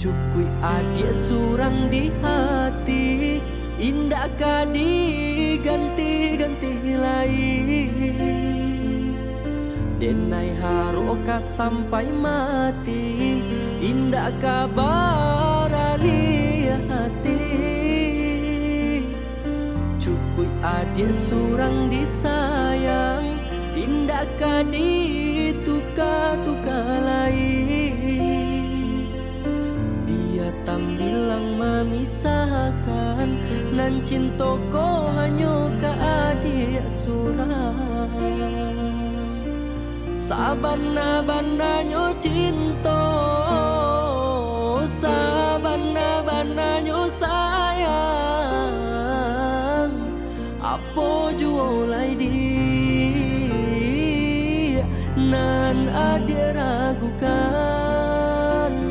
Cukui adik surang di hati, indah ka diganti-ganti lain. Denai haru ka sampai mati, indah ka barali hati. Cukui adik surang disayang, indah ka dituka-tuka lain. Tam bilang memisahkan, nan cintoko hanya ka adik surang. Sabana-bananyo cinta